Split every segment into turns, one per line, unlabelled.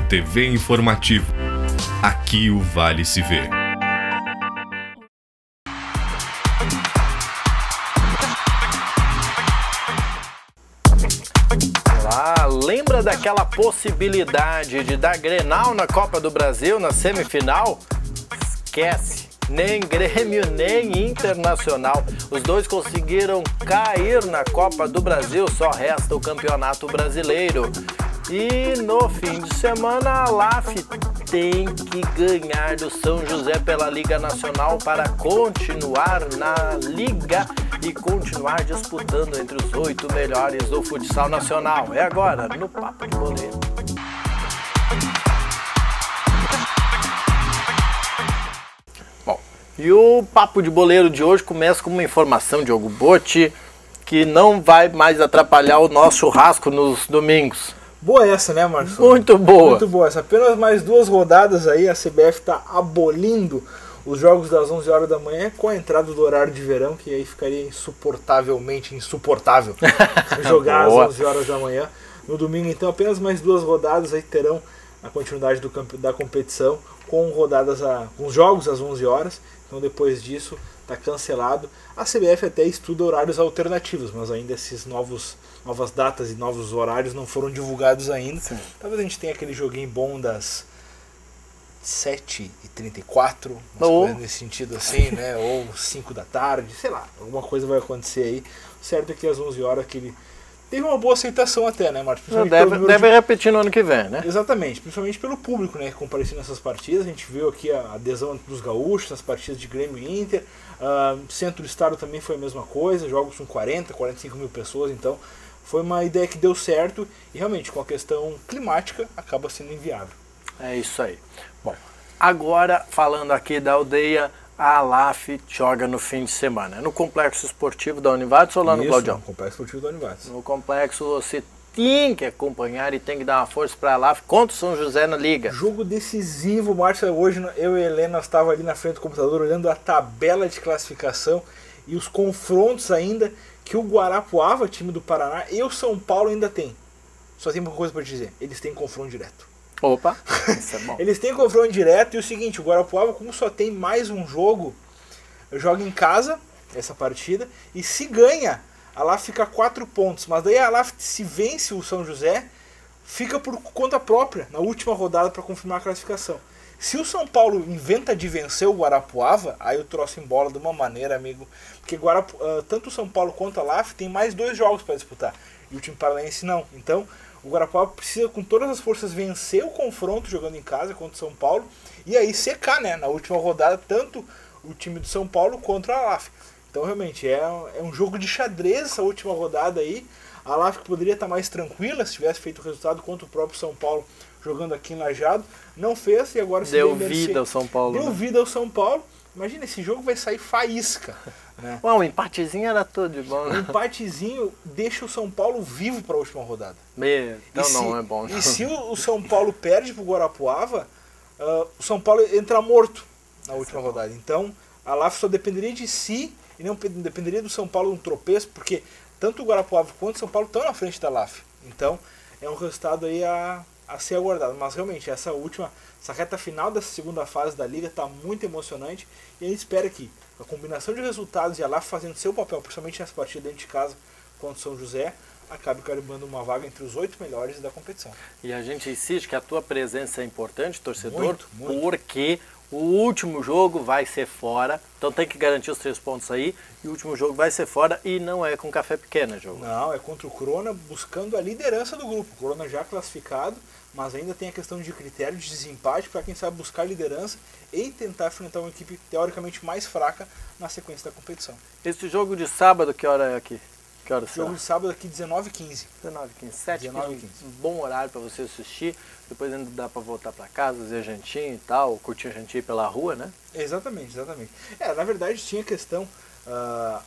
TV Informativo. Aqui o Vale se vê.
Lembra daquela possibilidade de dar Grenal na Copa do Brasil na semifinal? Esquece! Nem Grêmio, nem Internacional. Os dois conseguiram cair na Copa do Brasil, só resta o Campeonato Brasileiro. E no fim de semana a LAF tem que ganhar do São José pela Liga Nacional para continuar na Liga e continuar disputando entre os 8 melhores do futsal nacional. É agora, no Papo de Boleiro. Bom, e o Papo de Boleiro de hoje começa com uma informação de Diogo Botti que não vai mais atrapalhar o nosso churrasco nos domingos.
Boa essa, né, Marcelo?
Muito boa.
Muito boa essa. Apenas mais 2 rodadas aí, a CBF está abolindo os jogos das 11 horas da manhã com a entrada do horário de verão, que aí ficaria insuportavelmente insuportável jogar às 11 horas da manhã. No domingo, então, apenas mais 2 rodadas aí terão a continuidade da competição com rodadas com jogos às 11 horas. Então, depois disso, está cancelado. A CBF até estuda horários alternativos, mas ainda esses novas datas e novos horários não foram divulgados ainda. Sim. Talvez a gente tenha aquele joguinho bom das 7h34, nesse sentido assim, né? Ou 5 da tarde, sei lá, alguma coisa vai acontecer aí. O certo é que às 11 horas aquele teve uma boa aceitação até, né, Marcos?
Deve repetir no ano que vem, né?
Exatamente, principalmente pelo público, né, que compareceu nessas partidas. A gente viu aqui a adesão dos gaúchos nas partidas de Grêmio e Inter. Centro do estado também foi a mesma coisa, jogos com 45 mil pessoas, então foi uma ideia que deu certo e realmente com a questão climática acaba sendo inviável.
É isso aí. Bom, agora falando aqui da aldeia, a LAF joga no fim de semana. No Complexo Esportivo da Univates ou lá no Claudião?
No Complexo Esportivo da Univates.
No Complexo você tem que acompanhar e tem que dar uma força para a LAF contra o São José na Liga.
Jogo decisivo, Márcio. Hoje eu e a Helena estávamos ali na frente do computador olhando a tabela de classificação e os confrontos ainda que o Guarapuava, time do Paraná, e o São Paulo ainda tem. Só tem uma coisa para te dizer, eles têm confronto direto.
Opa, isso é bom.
Eles têm confronto direto e o seguinte, o Guarapuava, como só tem mais um jogo, joga em casa essa partida e se ganha, a LAF fica 4 pontos, mas daí a LAF se vence o São José, fica por conta própria na última rodada para confirmar a classificação. Se o São Paulo inventa de vencer o Guarapuava, aí o troço embola de uma maneira, amigo, porque tanto o São Paulo quanto a LAF tem mais 2 jogos para disputar e o time paranaense não. Então o Guarapuava precisa com todas as forças vencer o confronto jogando em casa contra o São Paulo e aí secar, né, na última rodada tanto o time do São Paulo contra a LAF. Então realmente é um jogo de xadrez essa última rodada aí. A LAF que poderia estar mais tranquila se tivesse feito o resultado contra o próprio São Paulo jogando aqui em Lajeado, não fez e agora
deu vida ao São Paulo.
Deu vida ao São Paulo. Imagina, esse jogo vai sair faísca. Né?
Um empatezinho era tudo de bom.
Um empatezinho deixa o São Paulo vivo para a última rodada.
Então não é bom.
E se o São Paulo perde para o Guarapuava, o São Paulo entra morto na última rodada. Então a LAF só dependeria de si e não dependeria do São Paulo um tropeço, porque tanto o Guarapuava quanto o São Paulo estão na frente da LAF. Então é um resultado aí a ser aguardado. Mas realmente essa reta final dessa segunda fase da Liga está muito emocionante e a gente espera que a combinação de resultados e a LAF fazendo seu papel, principalmente nessa partida dentro de casa contra o São José, acabe carimbando uma vaga entre os 8 melhores da competição.
E a gente insiste que a tua presença é importante, torcedor,
muito.
Porque o último jogo vai ser fora, então tem que garantir os 3 pontos aí, e o último jogo vai ser fora e não é com café pequeno, jogo.
Não, é contra o Corona buscando a liderança do grupo. O Corona já classificado, mas ainda tem a questão de critério de desempate para quem sabe buscar liderança e tentar enfrentar uma equipe teoricamente mais fraca na sequência da competição.
Esse jogo de sábado, que hora é aqui? Que hora
jogo de sábado aqui 19h15.
19h15, 7h15. Um bom horário para você assistir. Depois ainda dá para voltar para casa, fazer jantinho e tal, curtir jantinho pela rua, né?
Exatamente. Na verdade tinha questão,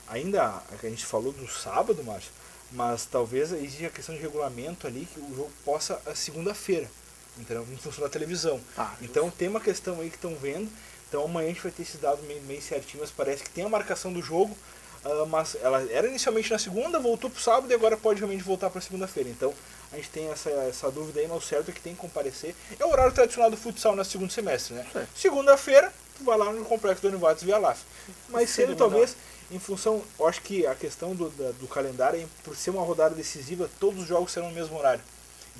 ainda que a gente falou do sábado, Márcio, mas talvez exista a questão de regulamento ali que o jogo possa a segunda-feira, então não funciona a televisão. Então tem uma questão aí que estão vendo, então amanhã a gente vai ter esses dados meio certinho, mas parece que tem a marcação do jogo, mas ela era inicialmente na segunda, voltou para o sábado e agora pode realmente voltar para segunda-feira. Então a gente tem essa dúvida aí, mas o certo é que tem que comparecer. É o horário tradicional do futsal no segundo semestre, né? Segunda-feira, tu vai lá no Complexo do Univates Via Laf. Mais cedo, talvez, em função, eu acho que a questão do calendário, por ser uma rodada decisiva, todos os jogos serão no mesmo horário.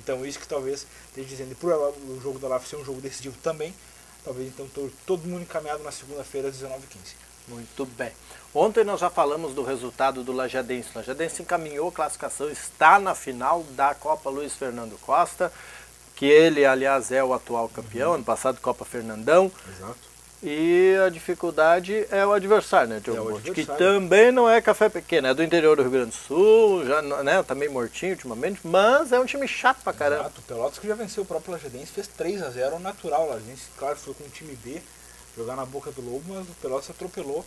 Então isso que talvez esteja dizendo, e por o jogo da LAF ser um jogo decisivo também, talvez então todo mundo encaminhado na segunda-feira às 19h15.
Muito bem. Ontem nós já falamos do resultado do Lajadense. O Lajadense encaminhou a classificação, está na final da Copa Luiz Fernando Costa, que ele, aliás, é o atual campeão, ano passado Copa Fernandão.
Exato.
E a dificuldade é o adversário, né, Diogo?
É o adversário.
Que também não é café pequeno, é do interior do Rio Grande do Sul, já, né, tá meio mortinho ultimamente, mas é um time chato pra caramba.
Exato, o Pelotas que já venceu o próprio Lajadense, fez 3-0 natural. O Lajadense, claro, foi com o time B, jogar na boca do lobo, mas o Pelotas atropelou,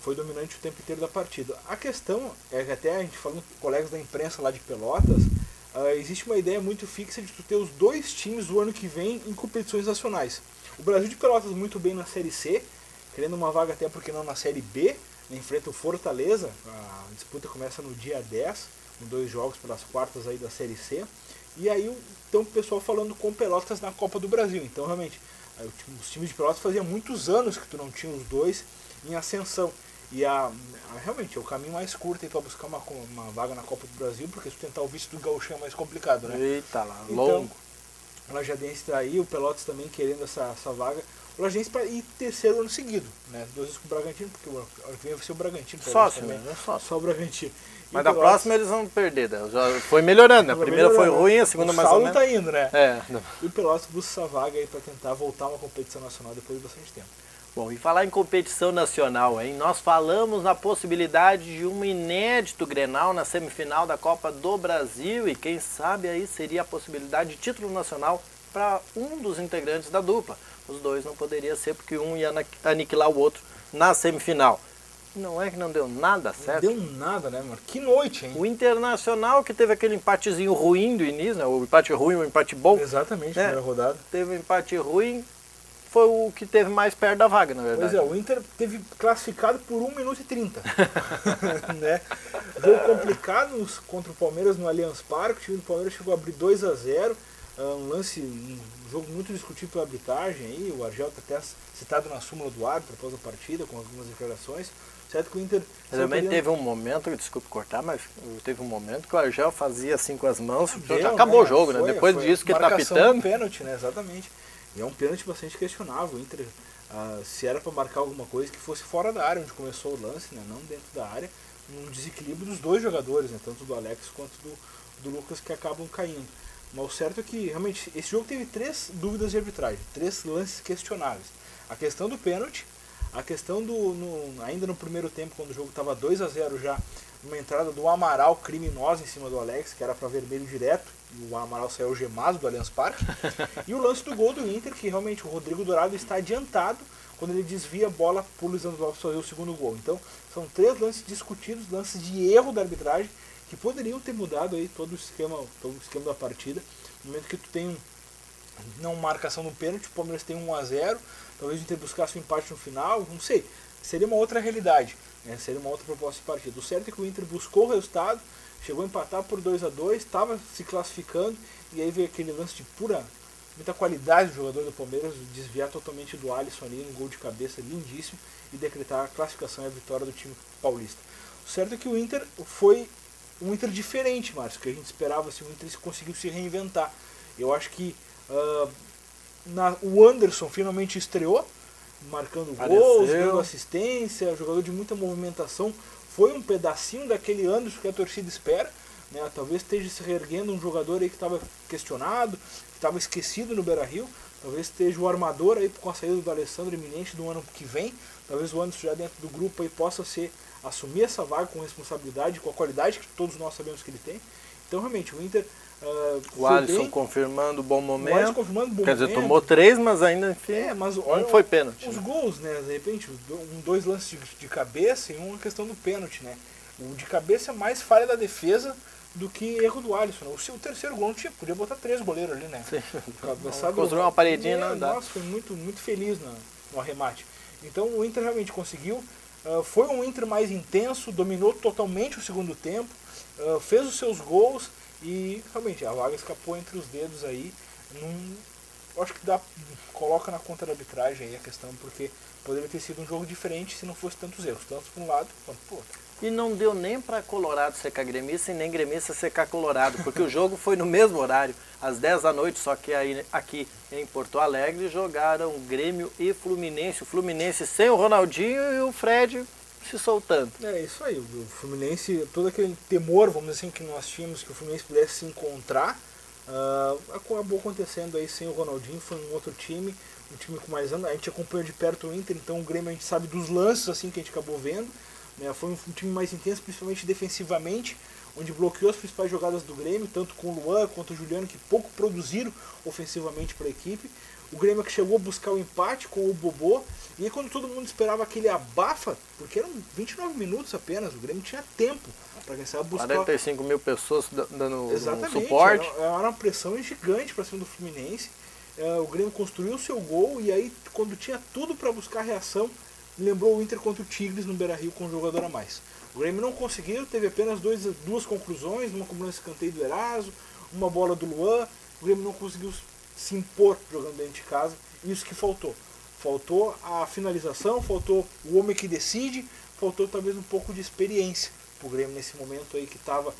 foi dominante o tempo inteiro da partida. A questão é que até a gente falando com colegas da imprensa lá de Pelotas, existe uma ideia muito fixa de tu ter os dois times do ano que vem em competições nacionais. O Brasil de Pelotas muito bem na Série C, querendo uma vaga até porque não na Série B, enfrenta o Fortaleza, a disputa começa no dia 10, com 2 jogos pelas quartas aí da Série C, e aí então o pessoal falando com Pelotas na Copa do Brasil. Então realmente, os times de Pelotas fazia muitos anos que tu não tinha os dois em ascensão. E realmente é o caminho mais curto para buscar uma vaga na Copa do Brasil, porque se tu tentar o vice do Gauchão é mais complicado, né?
Eita lá,
então,
longo.
O Lajadense está aí, o Pelotas também querendo essa vaga. O Lajadense para ir terceiro ano seguido, né? 2 vezes com o Bragantino, porque o ano que vem vai ser o Bragantino.
Sócio,
também,
né? Só
o Bragantino.
Mas da próxima eles vão perder, né? Já foi melhorando, né? A primeira foi ruim, a segunda mais ou menos.
O saldo tá indo, né?
É.
E o Pelotas busca essa vaga aí para tentar voltar a uma competição nacional depois de bastante tempo.
Bom, e falar em competição nacional, hein? Nós falamos na possibilidade de um inédito Grenal na semifinal da Copa do Brasil e quem sabe aí seria a possibilidade de título nacional para um dos integrantes da dupla. Os dois não poderia ser porque um ia aniquilar o outro na semifinal. Não é que não deu nada certo?
Não deu nada, né, mano? Que noite, hein?
O Internacional que teve aquele empatezinho ruim do início, né? O empate ruim, o empate bom.
Exatamente,
né?
Primeira rodada.
Teve um empate ruim. Foi o que teve mais perto da vaga, na verdade.
Pois é, o Inter teve classificado por 1 minuto e 30. Né? Jogo complicado contra o Palmeiras no Allianz Parque. O time do Palmeiras chegou a abrir 2-0. Um jogo muito discutido pela arbitragem. Aí. O Argel está até citado na súmula do árbitro após a partida, com algumas declarações. Certo que o Inter...
Também teve um momento, desculpe cortar, mas teve um momento que o Argel fazia assim com as mãos.
Já
acabou o jogo, né? Depois disso que ele tá pitando.
Um pênalti, né? Exatamente. E é um pênalti bastante questionável. O Inter, se era para marcar alguma coisa que fosse fora da área, onde começou o lance, né? Não dentro da área, um desequilíbrio dos dois jogadores, né? Tanto do Alex quanto do Lucas, que acabam caindo. Mas o certo é que realmente esse jogo teve 3 dúvidas de arbitragem, 3 lances questionáveis. A questão do pênalti, a questão ainda no primeiro tempo, quando o jogo estava 2-0 já, uma entrada do Amaral criminosa em cima do Alex, que era para vermelho direto, e o Amaral saiu gemado do Allianz Parque. E o lance do gol do Inter, que realmente o Rodrigo Dourado está adiantado quando ele desvia a bola para o Lisandro Lopes fazer o segundo gol. Então, são 3 lances discutidos, lances de erro da arbitragem, que poderiam ter mudado aí todo o esquema da partida. No momento que tu tem não marcação no pênalti, o Palmeiras tem 1-0, talvez o Inter buscasse um empate no final, não sei. Seria uma outra realidade, né? Seria uma outra proposta de partida. O certo é que o Inter buscou o resultado, chegou a empatar por 2-2, estava se classificando, e aí veio aquele lance de muita qualidade do jogador do Palmeiras, desviar totalmente do Alisson ali, um gol de cabeça lindíssimo, e decretar a classificação e a vitória do time paulista. O certo é que o Inter foi um Inter diferente, Márcio, que a gente esperava, assim, o Inter conseguiu se reinventar. Eu acho que o Anderson finalmente estreou, marcando gols, dando assistência, jogador de muita movimentação. Foi um pedacinho daquele Anderson que a torcida espera, né? Talvez esteja se reerguendo um jogador aí que estava questionado, que estava esquecido no Beira-Rio. Talvez esteja o armador aí com a saída do Alessandro iminente do ano que vem. Talvez o Anderson já dentro do grupo aí possa assumir essa vaga com responsabilidade, com a qualidade que todos nós sabemos que ele tem. Então realmente o Inter...
o Alisson confirmando o bom momento.
O Alisson confirmando bom
Quer dizer, tomou 3, mas ainda enfim,
mas
não foi pênalti.
Os gols, né? De repente, 2 lances de cabeça e uma questão do pênalti, né? O de cabeça é mais falha da defesa do que erro do Alisson. Né? O terceiro gol podia botar 3 goleiros ali, né?
Construiu uma paredinha, não dá.
Nossa, foi muito, muito feliz no arremate. Então o Inter realmente conseguiu. Foi um Inter mais intenso, dominou totalmente o segundo tempo, fez os seus gols e realmente a vaga escapou entre os dedos aí. Eu acho que coloca na conta da arbitragem aí a questão, porque poderia ter sido um jogo diferente se não fosse tantos erros, tanto para um lado quanto para o outro.
E não deu nem para Colorado secar gremista e nem gremista secar Colorado, porque o jogo foi no mesmo horário, às 10 da noite, só que aí, aqui em Porto Alegre jogaram Grêmio e Fluminense. O Fluminense sem o Ronaldinho e o Fred se soltando.
É isso aí, o Fluminense, todo aquele temor, vamos dizer assim, que nós tínhamos que o Fluminense pudesse se encontrar, acabou acontecendo aí sem o Ronaldinho, foi um outro time, um time com mais anos. A gente acompanhou de perto o Inter, então o Grêmio a gente sabe dos lances assim que a gente acabou vendo, né? Foi um time mais intenso, principalmente defensivamente, onde bloqueou as principais jogadas do Grêmio, tanto com o Luan quanto o Juliano, que pouco produziram ofensivamente para a equipe. O Grêmio que chegou a buscar o empate com o Bobô, e aí quando todo mundo esperava aquele abafa, porque eram 29 minutos apenas, o Grêmio tinha tempo para começar a buscar...
45 mil pessoas dando
Exatamente,
suporte.
Era uma pressão gigante para cima do Fluminense. O Grêmio construiu o seu gol, e aí quando tinha tudo para buscar a reação, lembrou o Inter contra o Tigres no Beira-Rio com um jogador a mais. O Grêmio não conseguiu, teve apenas duas conclusões, uma cobrança de escanteio do Eraso, uma bola do Luan. O Grêmio não conseguiu se impor jogando dentro de casa, isso que faltou. Faltou a finalização, faltou o homem que decide, faltou talvez um pouco de experiência pro Grêmio nesse momento aí que estava...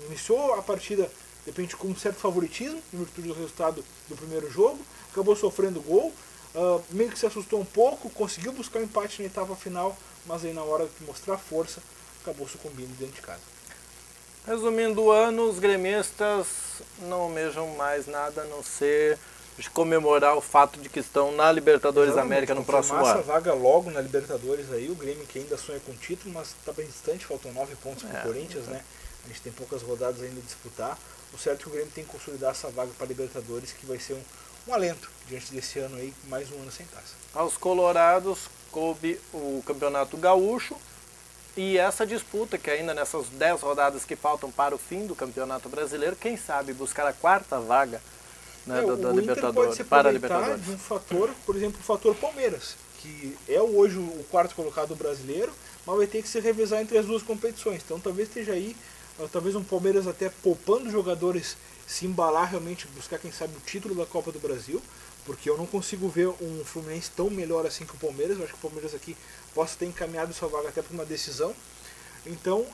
iniciou a partida, de repente, com um certo favoritismo, em virtude do resultado do primeiro jogo, acabou sofrendo gol, meio que se assustou um pouco, conseguiu buscar um empate na etapa final, mas aí na hora de mostrar força, acabou sucumbindo dentro de casa.
Resumindo o ano, os gremistas não almejam mais nada a não ser de comemorar o fato de que estão na Libertadores da América no próximo ano.
Essa vaga logo na Libertadores aí, o Grêmio que ainda sonha com o título, mas está bem distante, faltam 9 pontos para o Corinthians, né? A gente tem poucas rodadas ainda a disputar. O certo é que o Grêmio tem que consolidar essa vaga para a Libertadores, que vai ser um alento diante desse ano aí, mais um ano sem taça.
Aos colorados coube o Campeonato Gaúcho e essa disputa que ainda nessas 10 rodadas que faltam para o fim do Campeonato Brasileiro, quem sabe buscar a 4ª vaga, né, da Libertadores, para a Libertadores.
De um fator, por exemplo, o fator Palmeiras, que é hoje o 4º colocado brasileiro, mas vai ter que se revezar entre as duas competições. Então talvez esteja aí, talvez um Palmeiras até poupando jogadores, se embalar realmente, buscar quem sabe o título da Copa do Brasil, porque eu não consigo ver um Fluminense tão melhor assim que o Palmeiras. Eu acho que o Palmeiras aqui possa ter encaminhado sua vaga até para uma decisão. Então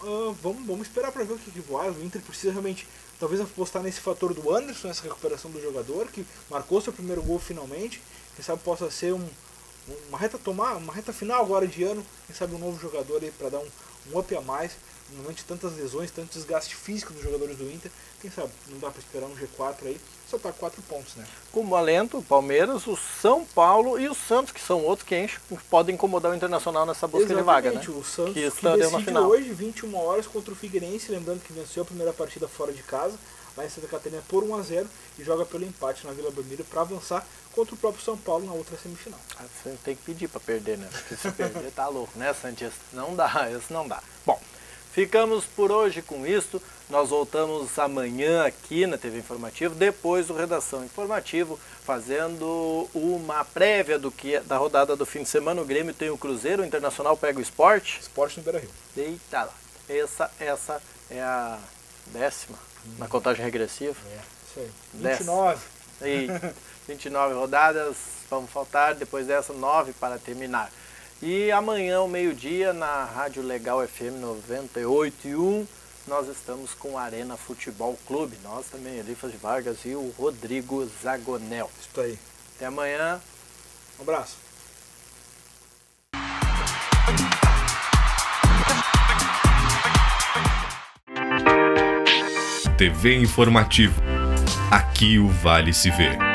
vamos esperar para ver o que vai. O Inter precisa realmente, talvez apostar nesse fator do Anderson, nessa recuperação do jogador, que marcou seu primeiro gol finalmente. Quem sabe possa ser uma reta final agora de ano, quem sabe um novo jogador aí para dar um up a mais. Normalmente tantas lesões, tanto desgaste físico dos jogadores do Inter, quem sabe não dá para esperar um G4 aí, só tá 4 pontos, né?
Como alento, o Palmeiras, o São Paulo e o Santos, que são outros que podem incomodar o Internacional nessa busca de vaga, né?
O Santos
que decide
final hoje, 21 horas, contra o Figueirense, lembrando que venceu a primeira partida fora de casa, lá em Santa Catarina por 1-0, e joga pelo empate na Vila Belmiro para avançar contra o próprio São Paulo na outra semifinal.
Você tem que pedir para perder, né? Porque se perder tá louco, né, Santos? Não dá, isso não dá. Bom, ficamos por hoje com isso. Nós voltamos amanhã aqui na TV Informativo, depois do Redação Informativo, fazendo uma prévia da rodada do fim de semana. O Grêmio tem o Cruzeiro, o Internacional pega o Sport.
Sport no Beira-Rio.
Eita lá. Essa é a 10ª na contagem regressiva.
Isso aí. 29.
E 29 rodadas, vamos faltar, depois dessa 9 para terminar. E amanhã, ao meio-dia, na Rádio Legal FM 98.1, nós estamos com o Arena Futebol Clube. Nós também, Elifas Vargas e o Rodrigo Zagonel.
Isso aí.
Até amanhã.
Um abraço.
TV Informativo. Aqui o Vale se vê.